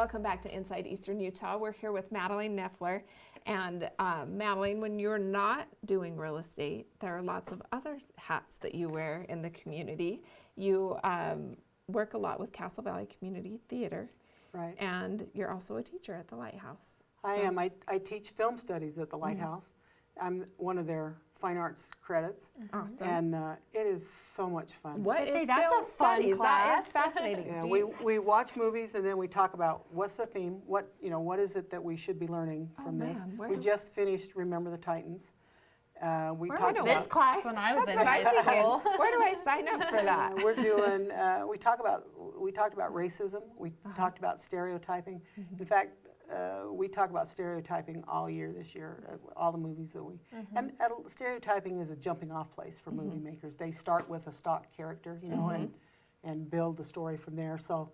welcome back to Inside Eastern Utah. We're here with Madelaine Nyffeler. And Madelaine, when you're not doing real estate, there are lots of other hats that you wear in the community. You work a lot with Castle Valley Community Theater. Right. And you're also a teacher at the Lighthouse. I am. I teach film studies at the Lighthouse. I'm one of their fine arts credits. Awesome. And it is so much fun. What is that's film a fun studies? That class. is fascinating. Yeah, we watch movies and then we talk about what's the theme, what is it that we should be learning from this. Man, We just finished Remember the Titans. We Where talked do about This class when I was That's in what high I'm thinking. school. Where do I sign up for that? we're doing we talked about racism. We talked about stereotyping. In fact, we talk about stereotyping all year this year, all the movies that we, and stereotyping is a jumping off place for movie makers. They start with a stock character, and build the story from there. So,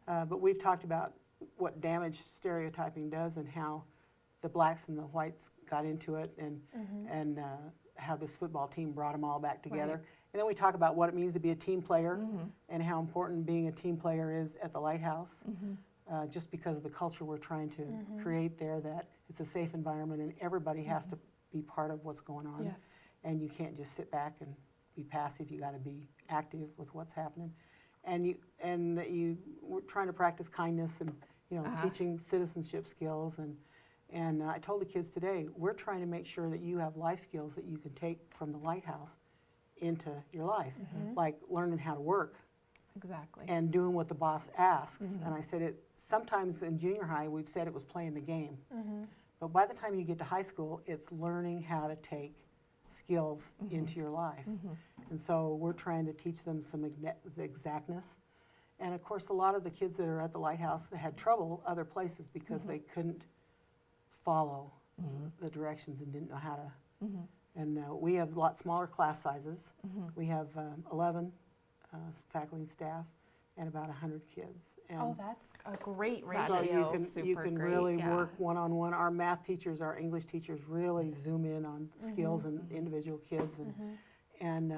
but we've talked about what damage stereotyping does and how the blacks and the whites got into it and how this football team brought them all back together. Right. And then we talk about what it means to be a team player and how important being a team player is at the Lighthouse. Just because of the culture we're trying to create there, that it's a safe environment and everybody has to be part of what's going on. Yes. And you can't just sit back and be passive. You got to be active with what's happening. And we're trying to practice kindness and teaching citizenship skills. And I told the kids today, we're trying to make sure that you have life skills that you can take from the Lighthouse into your life, like learning how to work. Exactly. And doing what the boss asks. And I said sometimes in junior high we've said it was playing the game. But by the time you get to high school, it's learning how to take skills into your life. And so we're trying to teach them some exactness. And of course a lot of the kids that are at the Lighthouse had trouble other places because they couldn't follow the directions and didn't know how to. And we have a lot smaller class sizes. We have 11 faculty and staff, and about 100 kids. And Oh, that's a great That's ratio. so you can great, really yeah. work one-on-one. Our math teachers, our English teachers really zoom in on skills and individual kids. And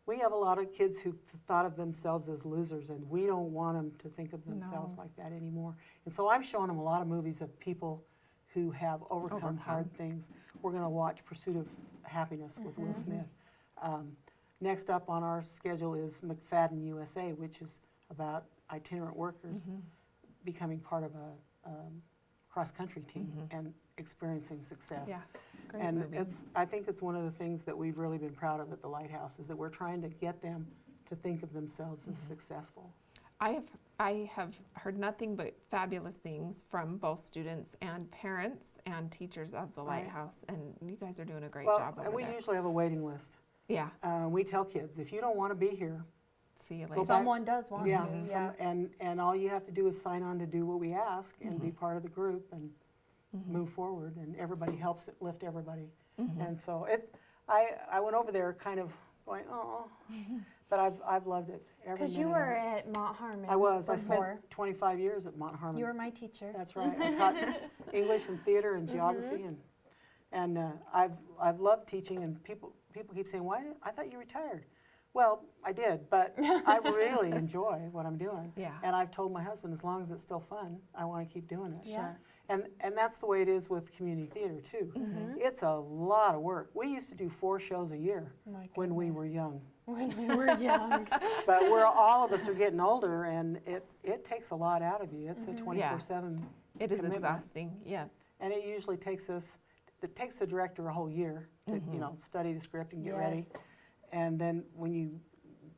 we have a lot of kids who thought of themselves as losers, and we don't want them to think of themselves like that anymore. And so I'm showing them a lot of movies of people who have overcome hard things. We're going to watch Pursuit of Happiness with Will Smith. Next up on our schedule is McFadden USA, which is about itinerant workers becoming part of a cross-country team and experiencing success. Yeah, great And movie. I think it's one of the things that we've really been proud of at the Lighthouse is that we're trying to get them to think of themselves as successful. I have heard nothing but fabulous things from both students and parents and teachers of the Lighthouse, and you guys are doing a great job over and we there. usually have a waiting list. Yeah, We tell kids, if you don't want to be here, see you Go later. back. Someone does want to. and all you have to do is sign on to do what we ask and be part of the group and move forward, and everybody helps it lift everybody. And so I went over there kind of going, oh, but I've loved it every minute. Because you were at Mount Harmon. I was. I before. spent 25 years at Mount Harmon. You were my teacher. That's right. I taught English and theater and geography, and I've loved teaching. And people keep saying, "Why? I thought you retired." Well, I did, but I really enjoy what I'm doing. Yeah. And I've told my husband, as long as it's still fun, I want to keep doing it. Yeah. Sure. And that's the way it is with community theater too. It's a lot of work. We used to do 4 shows a year My when we goodness. were young. When we were young. But all of us are getting older, and it takes a lot out of you. It's a 24/7 It is commitment. exhausting, yeah. And it usually takes the director a whole year to study the script and get ready. And then when you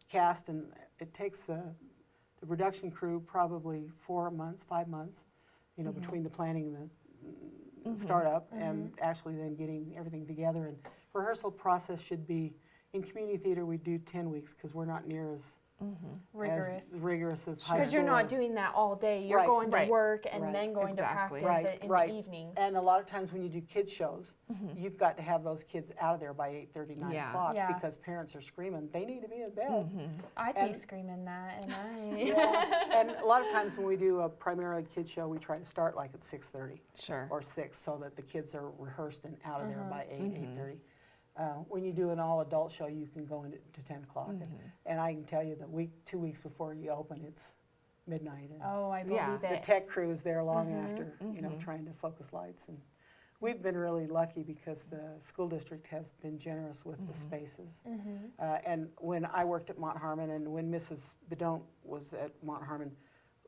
cast, and it takes the production crew probably 4 months, 5 months, between the planning and the startup and actually then getting everything together. And rehearsal process should be, in community theater we do 10 weeks because we're not near as Rigorous. as rigorous as high school. Because you're not doing that all day. You're Right. going to Right. work and Right. then going Exactly. to practice it in the evenings. And a lot of times when you do kids shows, you've got to have those kids out of there by 8:30, 9 Yeah. o'clock Yeah. because parents are screaming, they need to be in bed. I'd be and- screaming that, and And a lot of times when we do a primarily kids show, we try to start like at 6:30 Sure. or 6 so that the kids are rehearsed and out of there by 8, 8:30. When you do an all-adult show, you can go into 10 o'clock. And I can tell you that 2 weeks before you open, it's midnight. And Oh, I Yeah. believe the it. tech crew is there long after, you know, Mhm. trying to focus lights. And we've been really lucky because the school district has been generous with the spaces. And when I worked at Mont Harmon and when Mrs. Bedont was at Mont Harmon,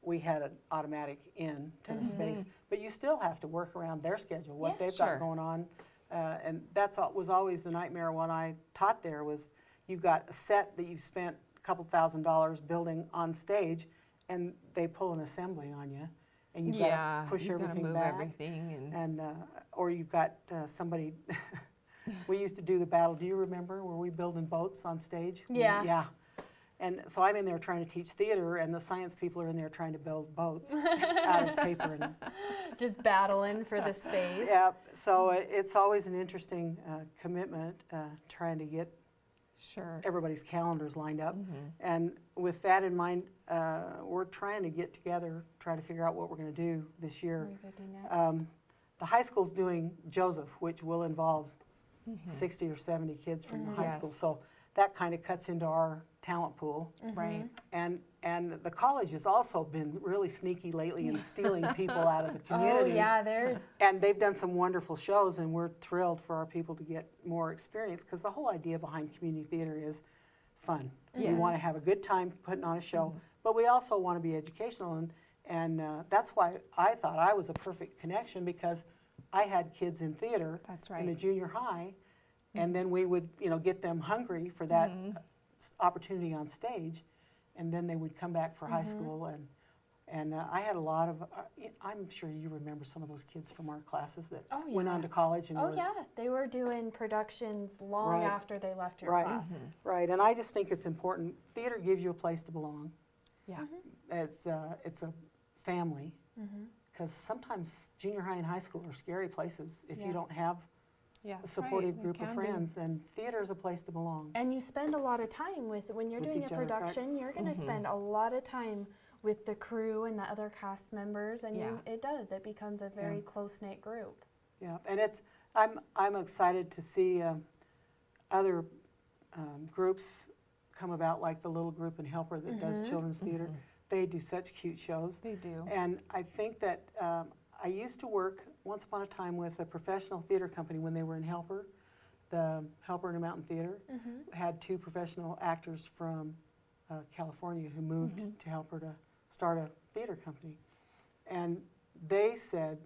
we had an automatic in to the space. But you still have to work around their schedule, what Yeah. they've Sure. got going on. And that's was always the nightmare when I taught there was you've got a set that you've spent a couple $1,000s building on stage, and they pull an assembly on you, and you've got Yeah, to push you gotta everything move back. everything And or you've got somebody. We used to do the battle. Do you remember? Were we building boats on stage? Yeah. Yeah. And so I'm in there trying to teach theater, and the science people are in there trying to build boats out of paper. And, Just battling for the space. yeah. So it's always an interesting commitment trying to get Sure. everybody's calendars lined up. And with that in mind, we're trying to get together, try to figure out what we're going to do this year. What are we gonna do next? The high school's doing Joseph, which will involve 60 or 70 kids from the high school. Yes. So that kind of cuts into our talent pool. Right. And the college has also been really sneaky lately in stealing people out of the Oh, community. yeah, they're, And they've done some wonderful shows, and we're thrilled for our people to get more experience because the whole idea behind community theater is fun. We Yes. want to have a good time putting on a show, but we also want to be educational. And that's why I thought I was a perfect connection because I had kids in theater That's in the right. junior high, and then we would, you know, get them hungry for that opportunity on stage, and then they would come back for high school. And I had a lot of, I'm sure you remember some of those kids from our classes that Oh, went on yeah. to college. And oh were, yeah, they were doing productions long Right. after they left your Right. class. Right, and I just think it's important. Theater gives you a place to belong. Yeah. It's a family, because sometimes junior high and high school are scary places if Yeah. you don't have Yeah. a supportive right. It group of can be. friends, and theater is a place to belong. And you spend a lot of time when you're With doing a each other, right. production, you're going to spend a lot of time with the crew and the other cast members, and Yeah. it becomes a very close-knit group. Yeah, and I'm excited to see other groups come about, like the little group in Helper that does children's theater. They do such cute shows. They do. And I think that I used to work once upon a time with a professional theater company when they were in Helper. The Helper Intermountain Theater had 2 professional actors from California who moved to Helper to start a theater company. And they said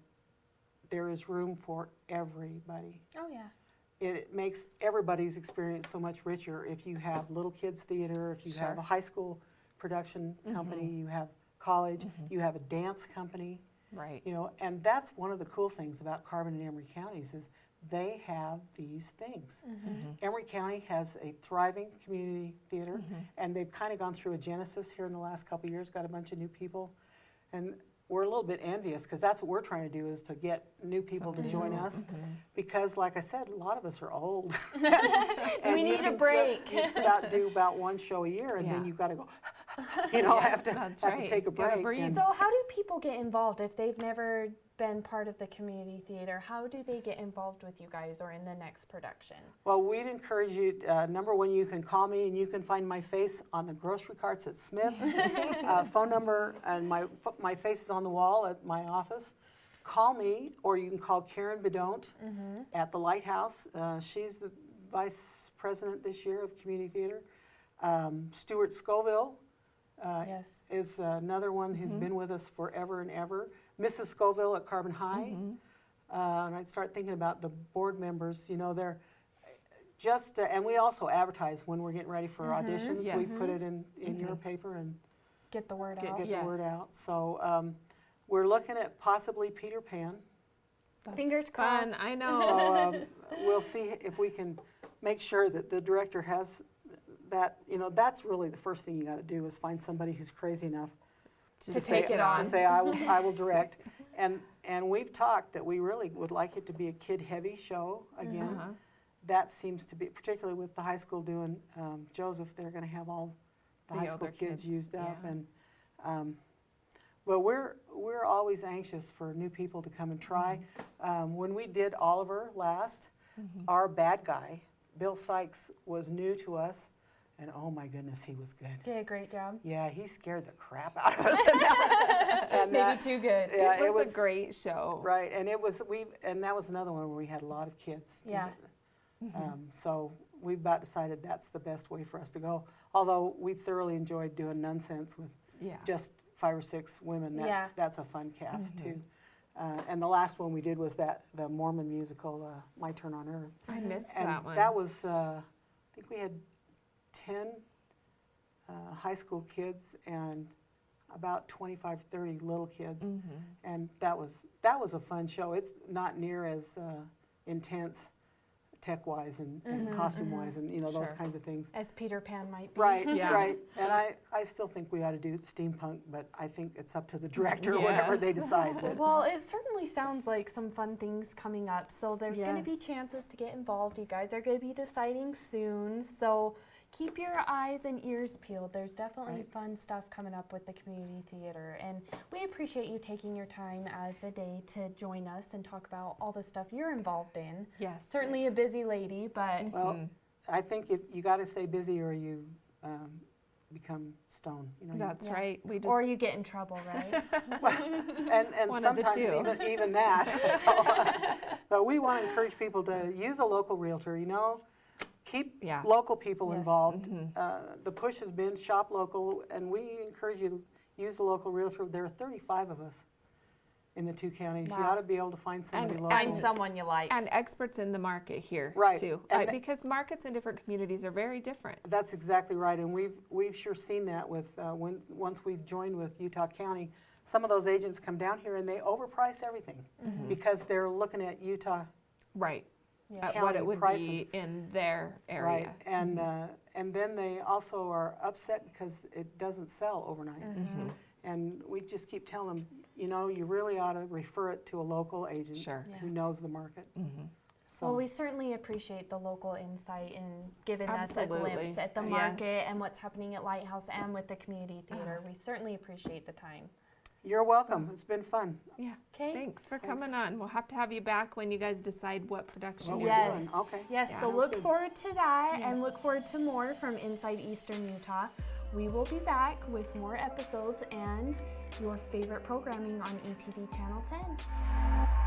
there is room for everybody. Oh yeah. It makes everybody's experience so much richer if you have little kids theater, if you have Sure. a high school production company, you have college, you have a dance company, Right. you know, and that's one of the cool things about Carbon and Emery counties is they have these things. Emery County has a thriving community theater, and they've kind of gone through a genesis here in the last couple of years, got a bunch of new people, and we're a little bit envious because that's what we're trying to do is to get new people to join us because, like I said, a lot of us are old. And We you need a can break. Just about do about one show a year, and then Yeah. you've got to go, you know, have to that's have to right. take a Gotta break. breathe. and- So how do people get involved if they've never been part of the community theater? How do they get involved with you guys or in the next production? Well, we'd encourage you, number one, you can call me and you can find my face on the grocery carts at Smith's. Phone number and my face is on the wall at my office. Call me, or you can call Karen Bedont at the Lighthouse. She's the vice president this year of community theater. Stuart Scoville Yes. is another one who's been with us forever and ever. Mrs. Scoville at Carbon High. And I'd start thinking about the board members, you know, they're just, and we also advertise when we're getting ready for auditions. Yes. We put it in your paper and Get the word get out. the word Yes. out. So we're looking at possibly Peter Pan. Fingers Fun. crossed. I know. So we'll see if we can make sure that the director has that, you know, that's really the first thing you got to do is find somebody who's crazy enough To take it on. to say I will direct. And we've talked that we really would like it to be a kid-heavy show again. That seems to be, particularly with the high school doing Joseph, they're going to have all the The high school older kids kids, used up. yeah. And well, we're always anxious for new people to come and try. When we did Oliver last, our bad guy, Bill Sykes, was new to us. And oh my goodness, he was good. Did a great job. Yeah, he scared the crap out of us. And Maybe too good. Yeah, it was a great show. Right, and that was another one where we had a lot of kids. Yeah. So we've about decided that's the best way for us to go. Although we thoroughly enjoyed doing Nonsense with just 5 or 6 women. That's a fun cast too. And the last one we did was the Mormon musical, My Turn on Earth. I missed And that one. that was, I think we had 10 high school kids and about 25, 30 little kids. And that was a fun show. It's not near as intense tech-wise and costume-wise and, you know, those kinds of things. As Peter Pan might be. Right, right. And I still think we ought to do steampunk, but I think it's up to the director or whatever they decide. But Well, it certainly sounds like some fun things coming up. So there's going to be chances to get involved. You guys are going to be deciding soon. So keep your eyes and ears peeled. There's definitely fun stuff coming up with the community theater. And we appreciate you taking your time out of the day to join us and talk about all the stuff you're involved in. Yes. Certainly a busy lady, but well, I think if you got to stay busy or you become stone. You know, That's right. We just or you get in trouble, right? and One of the sometimes two. even that. So, but we want to encourage people to use a local realtor. You know, keep local people involved. The push has been shop local, and we encourage you to use a local realtor. There are 35 of us in the 2 counties. You ought to be able to find somebody local. Find someone you like. And experts in the market here, too. Because markets in different communities are very different. That's exactly right, and we've sure seen that with once we've joined with Utah County. Some of those agents come down here and they overprice everything because they're looking at Utah. Right. County What it would prices. be in their area. Right, and then they also are upset because it doesn't sell overnight. And we just keep telling them, you know, you really ought to refer it to a local agent who knows the market. So, well, we certainly appreciate the local insight and giving us a glimpse at the market and what's happening at Lighthouse and with the community theater. We certainly appreciate the time. You're welcome. It's been fun. Yeah. Okay. Thanks for coming on. We'll have to have you back when you guys decide what production What you're we're doing. doing. Okay. Yes, Yeah. so Sounds look forward to that and look forward to more from Inside Eastern Utah. We will be back with more episodes and your favorite programming on ETV Channel 10.